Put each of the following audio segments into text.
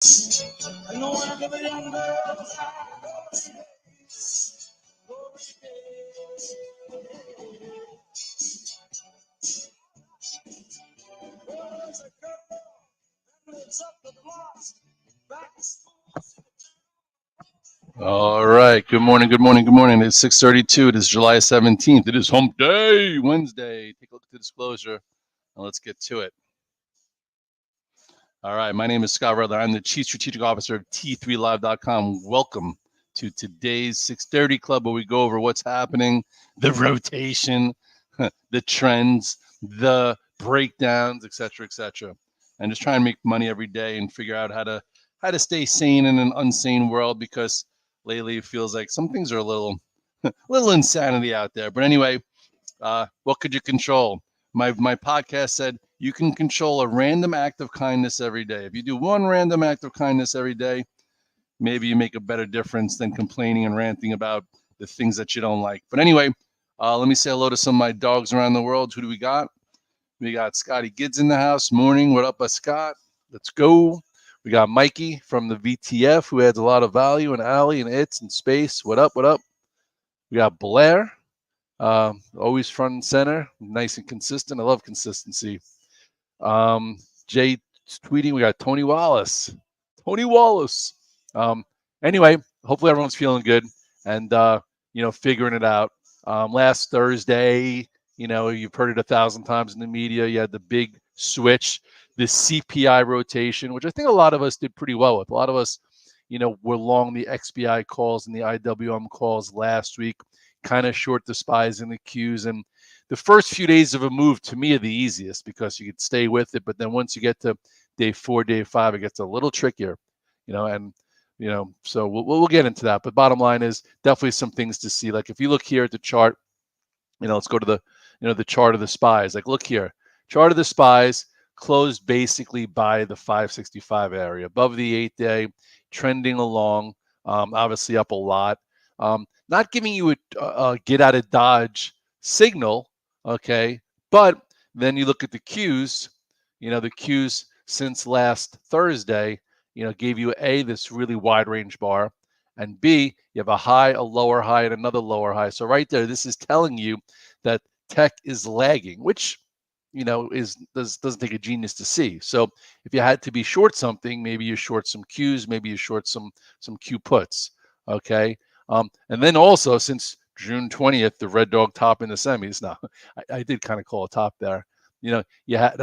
I know one of the young girls was a girl that lives up the block back to school. All right. Good morning. Good morning. Good morning. It's 6:32. It is July 17th. It is Hump Day, Wednesday. Take a look at the disclosure and let's get to it. All right. My name is Scott Redler. I'm the Chief Strategic Officer of T3Live.com. Welcome to today's 6:30 Club, where we go over what's happening, the rotation, the trends, the breakdowns, etc., and just try and make money every day and figure out how to stay sane in an unsane world, because lately it feels like some things are a little insanity out there. But anyway, what could you control? My podcast said you can control a random act of kindness every day. If you do one random act of kindness every day, maybe you make a better difference than complaining and ranting about the things that you don't like. But anyway, let me say hello to some of my dogs around the world. Who do we got? We got Scotty Gids in the house. Morning. What up, Scott? Let's go. We got Mikey from the VTF, who adds a lot of value, and Allie and It's and Space. What up? What up? We got Blair. Always front and center, nice and consistent. I love consistency. Jay tweeting. We got Tony Wallace. Tony Wallace. Anyway, hopefully everyone's feeling good and figuring it out. Last Thursday, you've heard it 1,000 times in the media. You had the big switch, the CPI rotation, which I think a lot of us did pretty well with. A lot of us, were long the XBI calls and the IWM calls last week, kind of short the SPYs and the Qs. And the first few days of a move, to me, are the easiest because you could stay with it. But then once you get to day 4, day 5, it gets a little trickier, so we'll get into that. But bottom line is definitely some things to see. Like if you look here at the chart, let's go to the chart of the SPYs. Like look here, chart of the SPYs closed basically by the 565 area, above the 8-day, trending along, obviously up a lot. Not giving you a get out of Dodge signal, okay? But then you look at the Qs, the Qs since last Thursday, gave you this really wide range bar, and B, you have a high, a lower high, and another lower high. So right there, this is telling you that tech is lagging, which doesn't take a genius to see. So if you had to be short something, maybe you short some Qs, maybe you short some Q puts, okay? And then also, since June 20th, the red dog top in the semis. Now, I did kind of call a top there. You had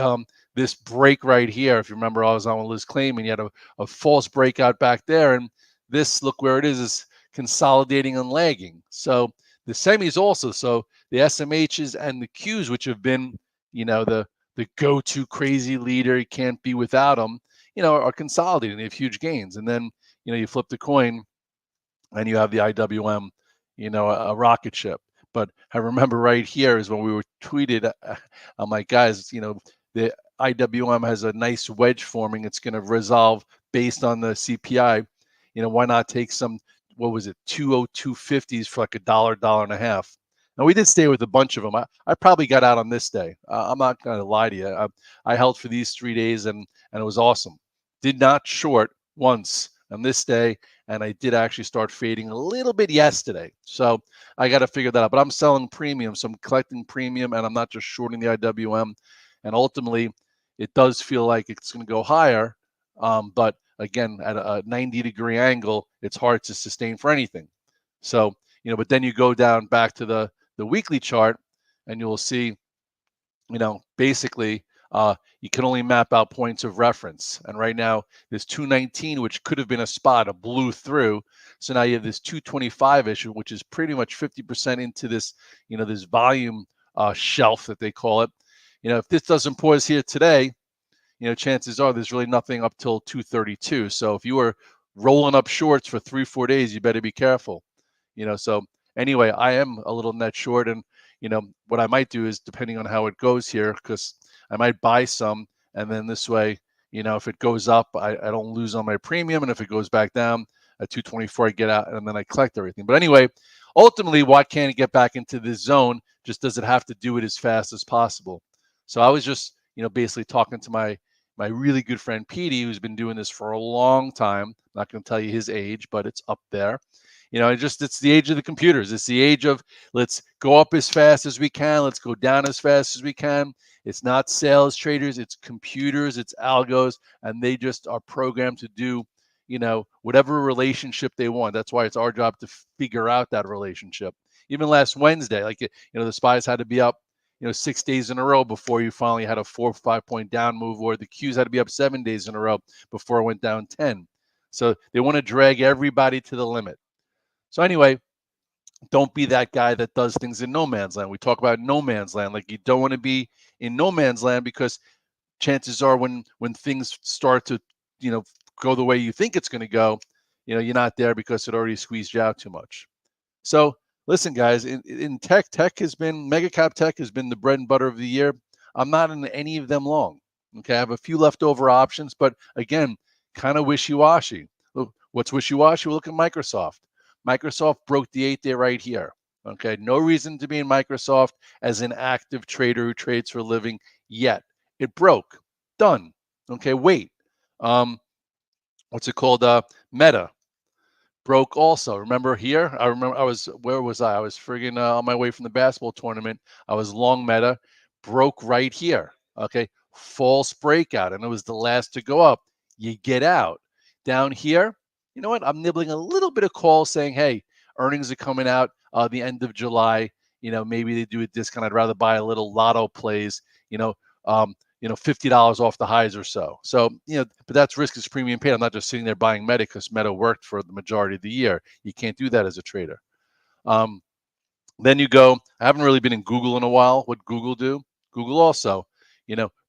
this break right here. If you remember, I was on with Liz Claim, and you had a false breakout back there. And this, look where it is consolidating and lagging. So the semis also, so the SMHs and the Qs, which have been, the go-to crazy leader, you can't be without them, are consolidating. They have huge gains. And then, you flip the coin, and you have the IWM, a rocket ship. But I remember right here is when we were tweeted, I'm like, guys, the IWM has a nice wedge forming. It's going to resolve based on the CPI. Why not take some, what was it, 202.50s for like $1, and a half. Now, we did stay with a bunch of them. I probably got out on this day. I'm not going to lie to you. I held for these 3 days, and it was awesome. Did not short once on this day, and I did actually start fading a little bit yesterday. So I got to figure that out. But I'm selling premium, so I'm collecting premium, and I'm not just shorting the IWM. And ultimately, it does feel like it's going to go higher. But again, at a 90-degree angle, it's hard to sustain for anything. So, but then you go down back to the weekly chart, and you'll see, basically, you can only map out points of reference. And right now, there's 219, which could have been a spot, blew through. So now you have this 225 issue, which is pretty much 50% into this, this volume shelf that they call it. If this doesn't pause here today, chances are there's really nothing up till 232. So if you were rolling up shorts for 3-4 days, you better be careful. So anyway, I am a little net short, and what I might do is, depending on how it goes here, because I might buy some, and then this way, if it goes up, I don't lose on my premium, and if it goes back down at 224, I get out, and then I collect everything. But anyway, ultimately, why can't it get back into this zone? Just does it have to do it as fast as possible? So I was just, basically talking to my, my really good friend Petey, who's been doing this for a long time. I'm not going to tell you his age, but it's up there. It's the age of the computers. It's the age of let's go up as fast as we can. Let's go down as fast as we can. It's not sales traders, it's computers, it's algos, and they just are programmed to do, whatever relationship they want. That's why it's our job to figure out that relationship. Even last Wednesday, the spies had to be up 6 days in a row before you finally had a 4 or 5 point down move, or the Qs had to be up 7 days in a row before it went down 10. So they want to drag everybody to the limit. So anyway, don't be that guy that does things in no man's land. We talk about no man's land. Like, you don't want to be in no man's land, because chances are when things start to, go the way you think it's going to go, you're not there because it already squeezed you out too much. So listen, guys, in tech has been, mega cap tech has been the bread and butter of the year. I'm not in any of them long. Okay, I have a few leftover options, but again, kind of wishy-washy. Look, what's wishy-washy? Well, look at Microsoft. Microsoft broke the 8-day right here. Okay, no reason to be in Microsoft as an active trader who trades for a living yet. It broke. Done. Okay, wait. What's it called? Meta broke also. Remember here? I remember where was I? I was friggin' on my way from the basketball tournament. I was long Meta, broke right here. Okay, false breakout, and it was the last to go up. You get out. Down here, you know what? I'm nibbling a little bit of call saying, hey, earnings are coming out the end of July. Maybe they do a discount. I'd rather buy a little lotto plays, $50 off the highs or so. So, but that's risk is premium paid. I'm not just sitting there buying Meta because Meta worked for the majority of the year. You can't do that as a trader. Then you go, I haven't really been in Google in a while. What Google do? Google also,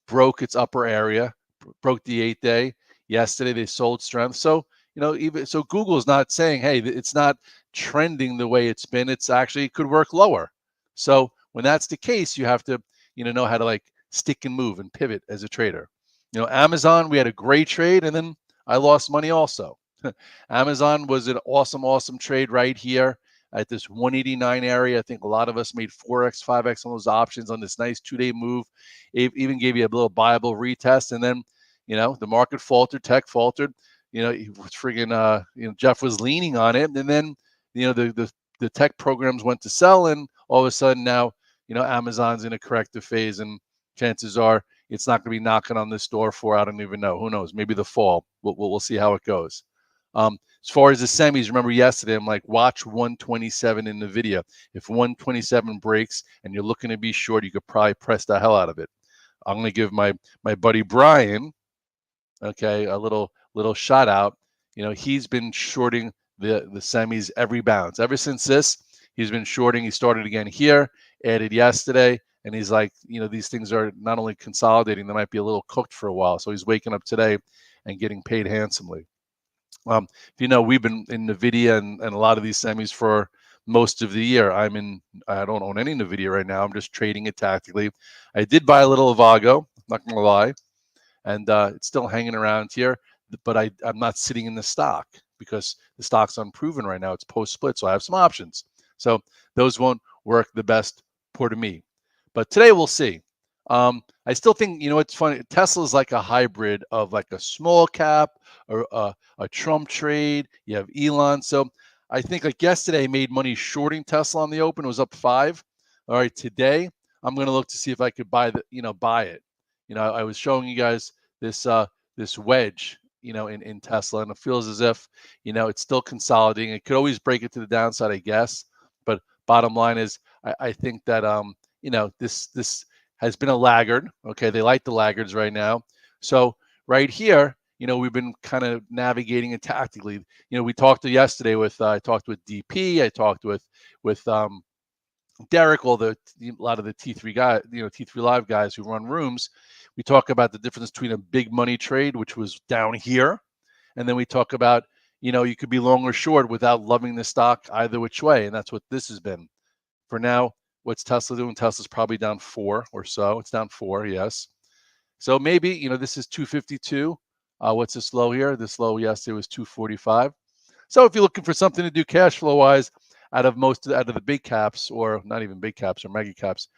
broke its upper area, broke the 8-day. Yesterday they sold strength. So, even so, Google is not saying, hey, it's not trending the way it's been. It's actually, it could work lower. So when that's the case, you have to, know how to stick and move and pivot as a trader. Amazon, we had a great trade, and then I lost money also. Amazon was an awesome trade right here at this 189 area. I think a lot of us made 4x, 5x on those options on this nice 2-day move. It even gave you a little buyable retest, and then, the market faltered, tech faltered. It was friggin', Jeff was leaning on it, and then, the tech programs went to sell, and all of a sudden now, Amazon's in a corrective phase, and chances are it's not going to be knocking on this door for, I don't even know. Who knows? Maybe the fall. We'll see how it goes. As far as the semis, remember yesterday, I'm like, watch 127 in the video. If 127 breaks and you're looking to be short, you could probably press the hell out of it. I'm going to give my buddy Brian, okay, a little shout out. He's been shorting the semis every bounce. Ever since this, he's been shorting. He started again here, added yesterday. And he's like, these things are not only consolidating, they might be a little cooked for a while. So he's waking up today and getting paid handsomely. We've been in NVIDIA and a lot of these semis for most of the year. I don't own any NVIDIA right now. I'm just trading it tactically. I did buy a little Avago, not going to lie. And it's still hanging around here. But I'm not sitting in the stock because the stock's unproven right now. It's post-split, so I have some options. So those won't work the best for me. But today we'll see. I still think, it's funny. Tesla's like a hybrid of like a small cap or a Trump trade. You have Elon. So I think like yesterday I made money shorting Tesla on the open. It was up 5. All right, today I'm going to look to see if I could buy it. I was showing you guys this wedge, in Tesla, and it feels as if, it's still consolidating. It could always break it to the downside, I guess. But bottom line is, I think that this has been a laggard. Okay, they like the laggards right now. So right here, we've been kind of navigating it tactically. We talked yesterday with I talked with DP. I talked with Derek, a lot of the T3 guys, T3 Live guys who run rooms. We talk about the difference between a big money trade, which was down here, and then we talk about, you could be long or short without loving the stock either which way, and that's what this has been. For now, what's Tesla doing? Tesla's probably down 4 or so. It's down 4, yes. So maybe, this is 252. What's this low here? This low yesterday was 245. So if you're looking for something to do cash flow wise, out of the big caps, or not even big caps or mega caps,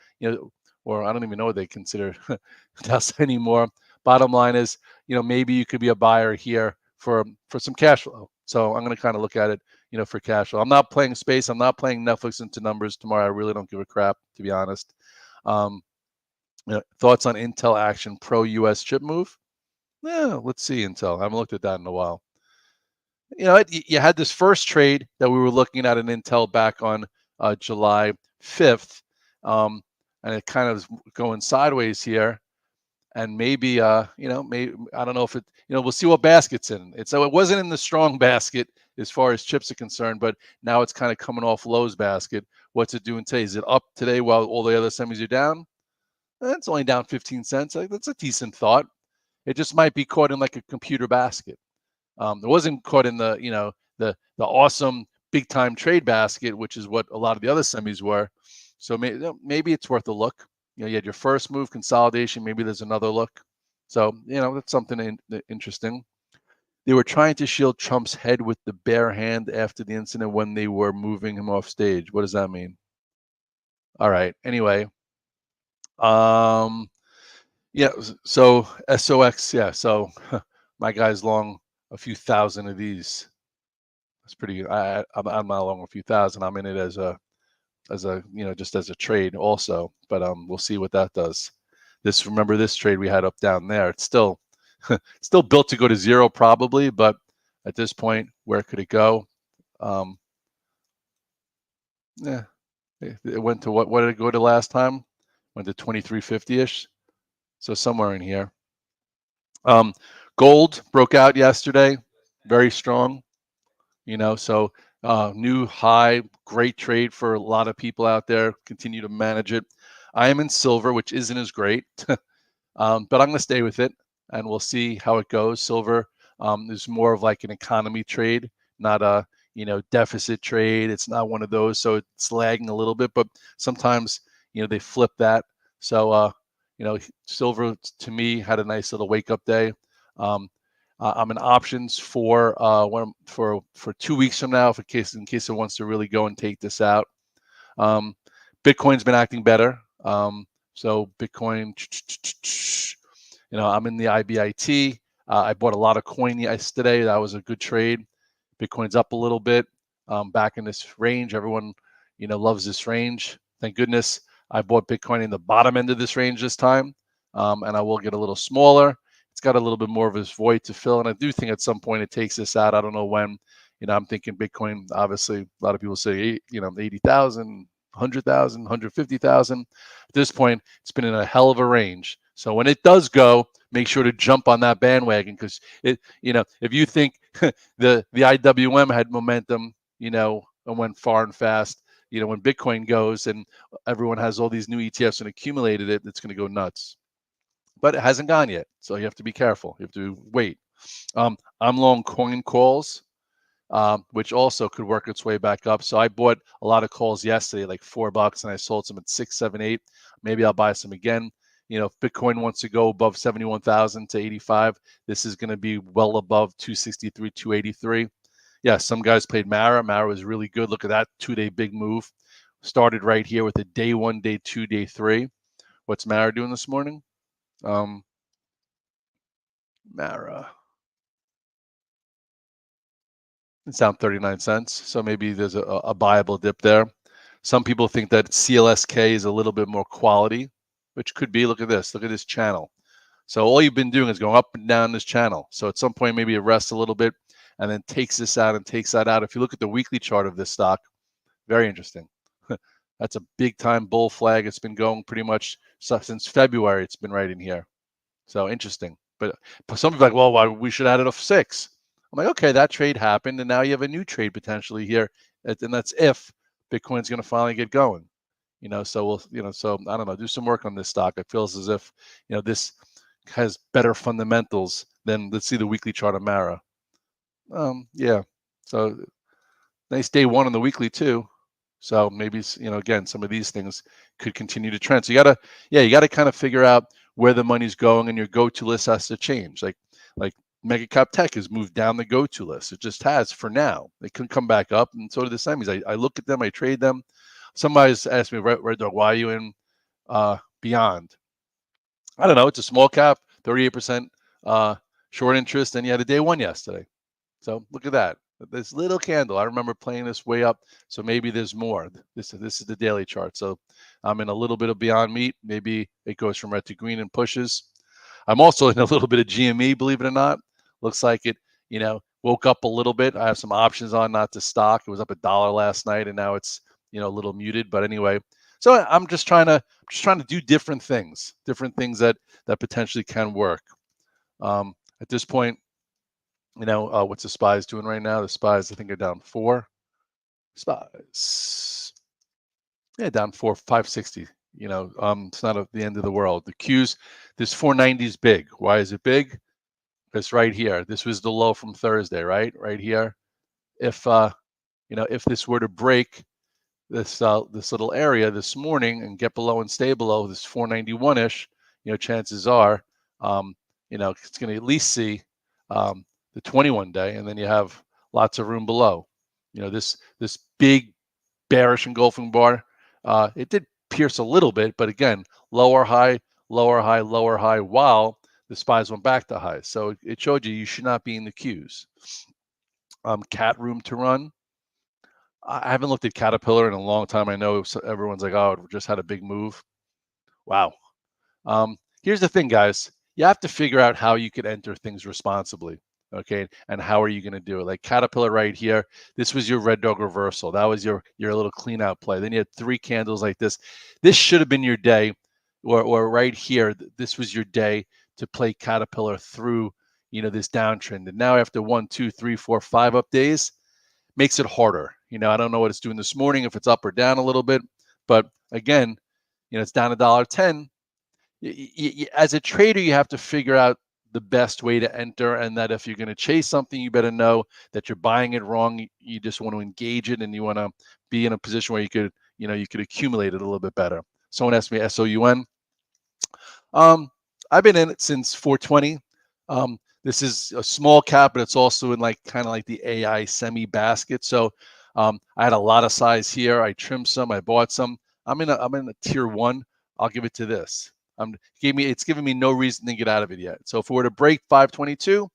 or I don't even know what they consider Tesla anymore. bottom line is, maybe you could be a buyer here for some cash flow. So I'm going to kind of look at it, for cash flow. I'm not playing space. I'm not playing Netflix into numbers tomorrow. I really don't give a crap, to be honest. Thoughts on Intel action pro U.S. chip move? Yeah, let's see Intel. I haven't looked at that in a while. You had this first trade that we were looking at in Intel back on July 5th, and it kind of is going sideways here. And maybe, maybe I don't know if it, we'll see what basket's in. So it wasn't in the strong basket as far as chips are concerned, but now it's kind of coming off Lowe's basket. What's it doing today? Is it up today while all the other semis are down? It's only down 15 cents. That's a decent thought. It just might be caught in like a computer basket. It wasn't caught in the, the awesome big time trade basket, which is what a lot of the other semis were. So maybe it's worth a look. You had your first move consolidation. Maybe there's another look. So, that's something interesting. They were trying to shield Trump's head with the bare hand after the incident when they were moving him off stage. What does that mean? All right. Anyway, yeah. So SOX. Yeah. So my guy's long a few thousand of these. That's pretty good. I'm not long a few thousand. I'm in it as a just as a trade also. But we'll see what that does. Remember this trade we had up down there. It's still still built to go to zero probably, but at this point, where could it go? Yeah, it went to what did it go to last time? Went to 2350-ish. So somewhere in here. Gold broke out yesterday, very strong. So new high, great trade for a lot of people out there. Continue to manage it. I am in silver, which isn't as great, but I'm going to stay with it, and we'll see how it goes. Silver is more of like an economy trade, not a deficit trade. It's not one of those, so it's lagging a little bit. But sometimes they flip that. So silver to me had a nice little wake up day. I'm in options for 2 weeks from now, in case it wants to really go and take this out. Bitcoin's been acting better. So Bitcoin, I'm in the IBIT. I bought a lot of coin yesterday. That was a good trade. Bitcoin's up a little bit, back in this range. Everyone, loves this range. Thank goodness I bought Bitcoin in the bottom end of this range this time, and I will get a little smaller. It's got a little bit more of this void to fill, and I do think at some point it takes this out. I don't know when. I'm thinking Bitcoin. Obviously, a lot of people say 80,000, 100,000, 150,000. At this point, it's been in a hell of a range. So when it does go, make sure to jump on that bandwagon, because if you think the IWM had momentum, and went far and fast, when Bitcoin goes and everyone has all these new ETFs and accumulated it, it's going to go nuts. But it hasn't gone yet, so you have to be careful. You have to wait. I'm long coin calls, which also could work its way back up. So I bought a lot of calls yesterday, like $4, and I sold some at 6, 7, 8. Maybe I'll buy some again. If Bitcoin wants to go above 71,000 to 85, this is going to be well above 263, 283. Yeah, some guys played Mara. Mara was really good. Look at that 2-day big move. Started right here with a day 1, day 2, day 3. What's Mara doing this morning? Mara. It's down 39 cents. So maybe there's a buyable dip there. Some people think that CLSK is a little bit more quality, which could be. Look at this. Look at this channel. So all you've been doing is going up and down this channel. So at some point, maybe it rests a little bit and then takes this out and takes that out. If you look at the weekly chart of this stock, very interesting. That's a big time bull flag. It's been going pretty much since February. It's been right in here. So interesting. But some people are like, well, why we should add it off 6. I'm like, okay, that trade happened, and now you have a new trade potentially here, and that's if Bitcoin's going to finally get going. So we'll, so I don't know, do some work on this stock. It feels as if, this has better fundamentals than, let's see the weekly chart of Mara. Yeah. So nice day 1 on the weekly too. So maybe, again, some of these things could continue to trend. So you gotta kind of figure out where the money's going, and your go-to list has to change. Like mega cap tech has moved down the go-to list. It just has for now. It can come back up, and so do the semis. I look at them, I trade them. Somebody's asked me, Red Dog, why are you in Beyond? I don't know. It's a small cap. 38% short interest, and you had a day one yesterday. So look at that. This little candle. I remember playing this way up. So maybe there's more. This is the daily chart. So I'm in a little bit of Beyond Meat. Maybe it goes from red to green and pushes. I'm also in a little bit of GME, believe it or not. Looks like it, woke up a little bit. I have some options on, not to stock. It was up $1 last night, and now it's, a little muted. But anyway, so I'm just trying to do different things that potentially can work. At this point, what's the SPYs doing right now? The SPYs, I think, are down 4. SPYs, yeah, down 4, 560. It's not the end of the world. The Qs, this 490 is big. Why is it big? Because right here, this was the low from Thursday, right? Right here. If this were to break this little area this morning and get below and stay below this 491-ish, chances are, it's going to at least see the 21 day, and then you have lots of room below. This big bearish engulfing bar, it did pierce a little bit, but again, lower high, lower high, lower high, while the SPYs went back to highs. So it showed you should not be in the Qs. Cat room to run. I haven't looked at Caterpillar in a long time. I know everyone's like, oh, it just had a big move. Wow. Here's the thing, guys. You have to figure out how you can enter things responsibly. Okay. And how are you going to do it? Like Caterpillar right here. This was your red dog reversal. That was your little clean out play. Then you had 3 candles like this. This should have been your day, or right here. This was your day to play Caterpillar through, this downtrend. And now after 1, 2, 3, 4, 5 up days, makes it harder. I don't know what it's doing this morning, if it's up or down a little bit, but again, it's down $1.10. As a trader, you have to figure out the best way to enter, and that if you're going to chase something, you better know that you're buying it wrong. You just want to engage it, and you want to be in a position where you could accumulate it a little bit better. Someone asked me SOUN. I've been in it since 420. This is a small cap, but it's also in kind of like the AI semi basket. So I had a lot of size here. I trimmed some. I bought some. I'm in a tier 1. I'll give it to this. It's giving me no reason to get out of it yet. So if it were to break 522,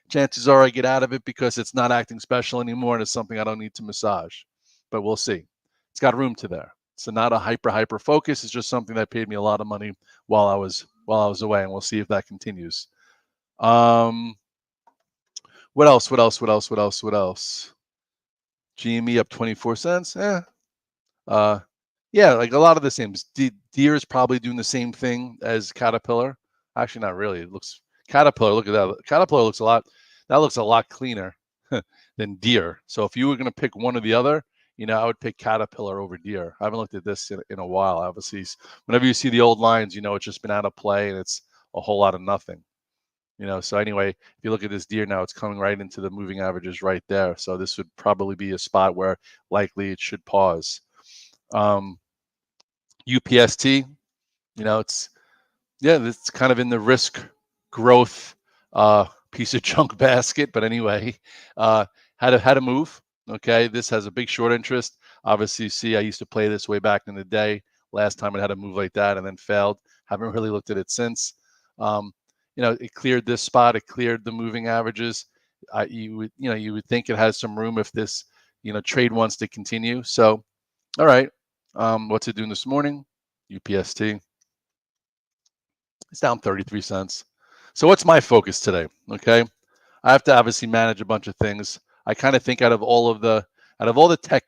chances are I get out of it because it's not acting special anymore, and it's something I don't need to massage. But we'll see. It's got room to there. So not a hyper focus. It's just something that paid me a lot of money while I was away, and we'll see if that continues. What else? GME up 24 cents. Yeah, like a lot of the same. Deere is probably doing the same thing as Caterpillar. Actually, not really. It looks Caterpillar. Look at that. Caterpillar looks a lot cleaner than Deere. So if you were going to pick one or the other, I would pick Caterpillar over Deere. I haven't looked at this in a while. Obviously, whenever you see the old lines, it's just been out of play and it's a whole lot of nothing. So anyway, if you look at this Deere now, it's coming right into the moving averages right there. So this would probably be a spot where likely it should pause. UPST, it's kind of in the risk growth piece of junk basket. But anyway, had a move. Okay, this has a big short interest. Obviously, you see, I used to play this way back in the day. Last time it had a move like that and then failed. Haven't really looked at it since. It cleared this spot. It cleared the moving averages. You would think it has some room if this, trade wants to continue. So, all right. What's it doing this morning? UPST. It's down 33 cents. So what's my focus today? Okay. I have to obviously manage a bunch of things. I kind of think out of all the tech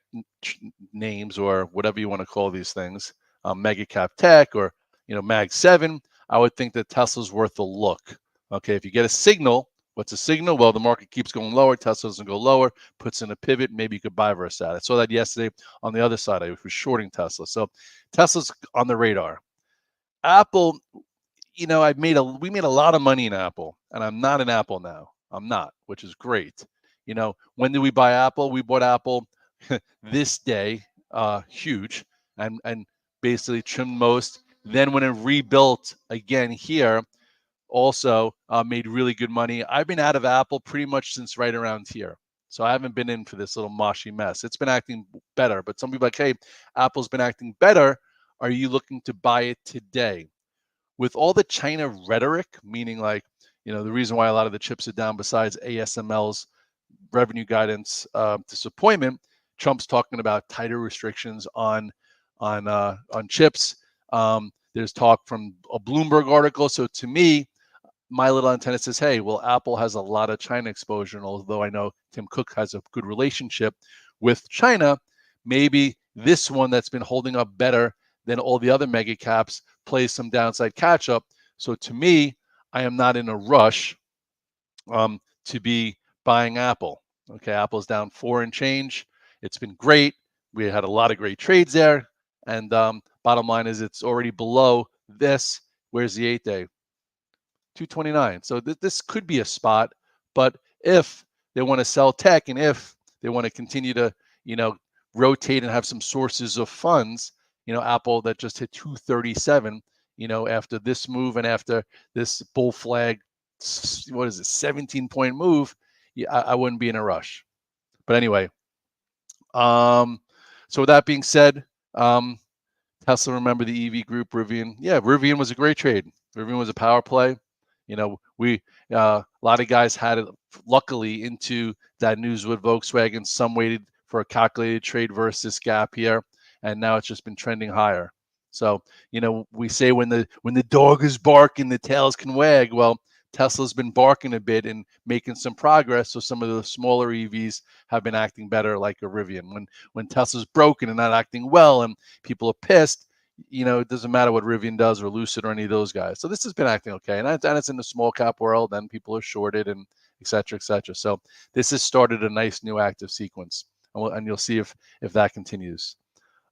names, or whatever you want to call these things, mega cap tech, or Mag 7, I would think that Tesla's worth a look. Okay, if you get a signal, what's a signal? Well, the market keeps going lower, Tesla doesn't go lower, puts in a pivot, maybe you could buy versus that. I saw that yesterday on the other side. I was shorting Tesla. So Tesla's on the radar. Apple, we made a lot of money in Apple, and I'm not in Apple now. I'm not, which is great. When did we buy Apple? We bought Apple this day, huge, and basically trimmed most. Then when it rebuilt again here, also made really good money. I've been out of Apple pretty much since right around here. So I haven't been in for this little moshy mess. It's been acting better, but some people are like, hey, Apple's been acting better. Are you looking to buy it today? with all the China rhetoric, meaning like, the reason why a lot of the chips are down besides ASML's revenue guidance disappointment, Trump's talking about tighter restrictions on chips. There's talk from a Bloomberg article. So to me, my little antenna says, hey, well, Apple has a lot of China exposure. And although I know Tim Cook has a good relationship with China, maybe this one that's been holding up better than all the other mega caps plays some downside catch up. So to me, I am not in a rush to be buying Apple. Okay, Apple's down 4 and change. It's been great. We had a lot of great trades there. And bottom line is it's already below this. Where's the 8-day? 229. So this could be a spot, but if they want to sell tech and if they want to continue to, rotate and have some sources of funds, Apple that just hit 237, after this move and after this bull flag, what is it, 17-point move, yeah, I wouldn't be in a rush. But anyway, so with that being said, Tesla, remember the EV group, Rivian. Yeah, Rivian was a great trade. Rivian was a power play. We a lot of guys had it luckily into that news with Volkswagen. Some waited for a calculated trade versus gap here, and now it's just been trending higher. So we say when the dog is barking, the tails can wag. Well, Tesla's been barking a bit and making some progress. So some of the smaller EVs have been acting better, like a Rivian. When Tesla's broken and not acting well, and people are pissed, it doesn't matter what Rivian does or Lucid or any of those guys. So this has been acting okay, and it's in the small cap world, and people are shorted and et cetera, et cetera. So this has started a nice new active sequence, and you'll see if that continues.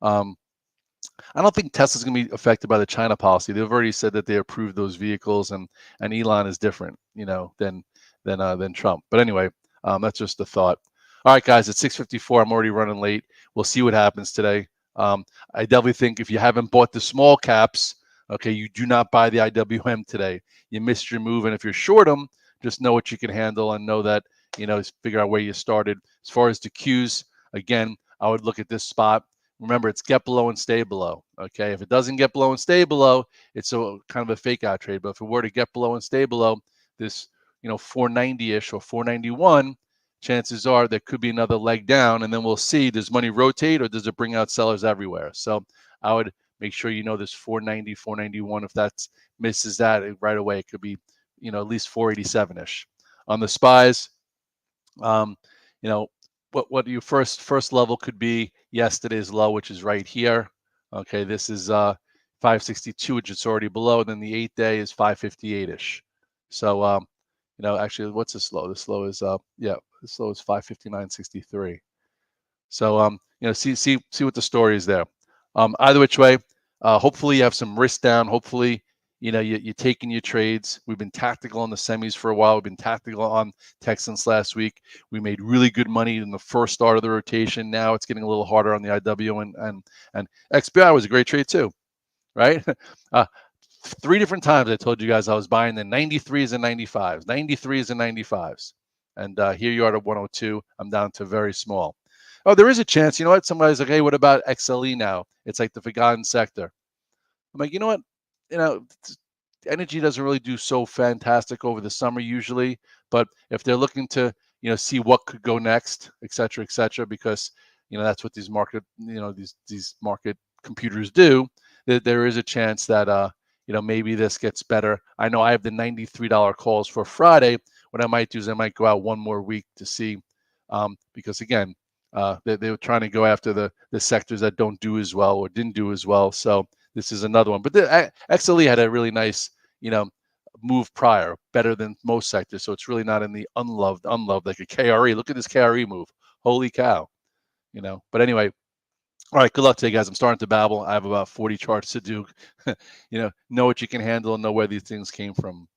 I don't think Tesla's going to be affected by the China policy. They've already said that they approved those vehicles, and Elon is different, than Trump. But anyway, that's just a thought. All right, guys, it's 6:54. I'm already running late. We'll see what happens today. I definitely think if you haven't bought the small caps, okay, you do not buy the IWM today. You missed your move, and if you're short them, just know what you can handle and know that, figure out where you started. As far as the Qs, again, I would look at this spot. Remember, it's get below and stay below. Okay, if it doesn't get below and stay below, it's a kind of a fake out trade. But if it were to get below and stay below this, 490-ish or 491, chances are there could be another leg down, and then we'll see, does money rotate or does it bring out sellers everywhere? So I would make sure this 490, 491. If that misses that right away, it could be, at least 487-ish. On the SPYs, what your first level could be yesterday's low, which is right here. Okay, this is 562, which is already below. And then the 8-day is 558-ish. So actually, what's this low? This low is this low is 559.63. So see what the story is there. Either which way, hopefully you have some risk down. Hopefully you're taking your trades. We've been tactical on the semis for a while. We've been tactical on Texans last week. We made really good money in the first start of the rotation. Now it's getting a little harder on the IW, and XBI was a great trade too, right? 3 different times I told you guys I was buying the 93s and 95s, 93s and 95s. And here you are at 102. I'm down to very small. Oh, there is a chance. You know what? Somebody's like, hey, what about XLE now? It's like the forgotten sector. I'm like, you know what? Energy doesn't really do so fantastic over the summer usually, but if they're looking to, see what could go next, et cetera, because, that's what these market, these market computers do, there is a chance that, maybe this gets better. I know I have the $93 calls for Friday. What I might do is I might go out one more week to see, because again, they were trying to go after the sectors that don't do as well or didn't do as well. So this is another one. But the XLE had a really nice, move prior, better than most sectors. So it's really not in the unloved like a KRE. Look at this KRE move. Holy cow. But anyway, all right, good luck today, guys. I'm starting to babble. I have about 40 charts to do. Know what you can handle and know where these things came from.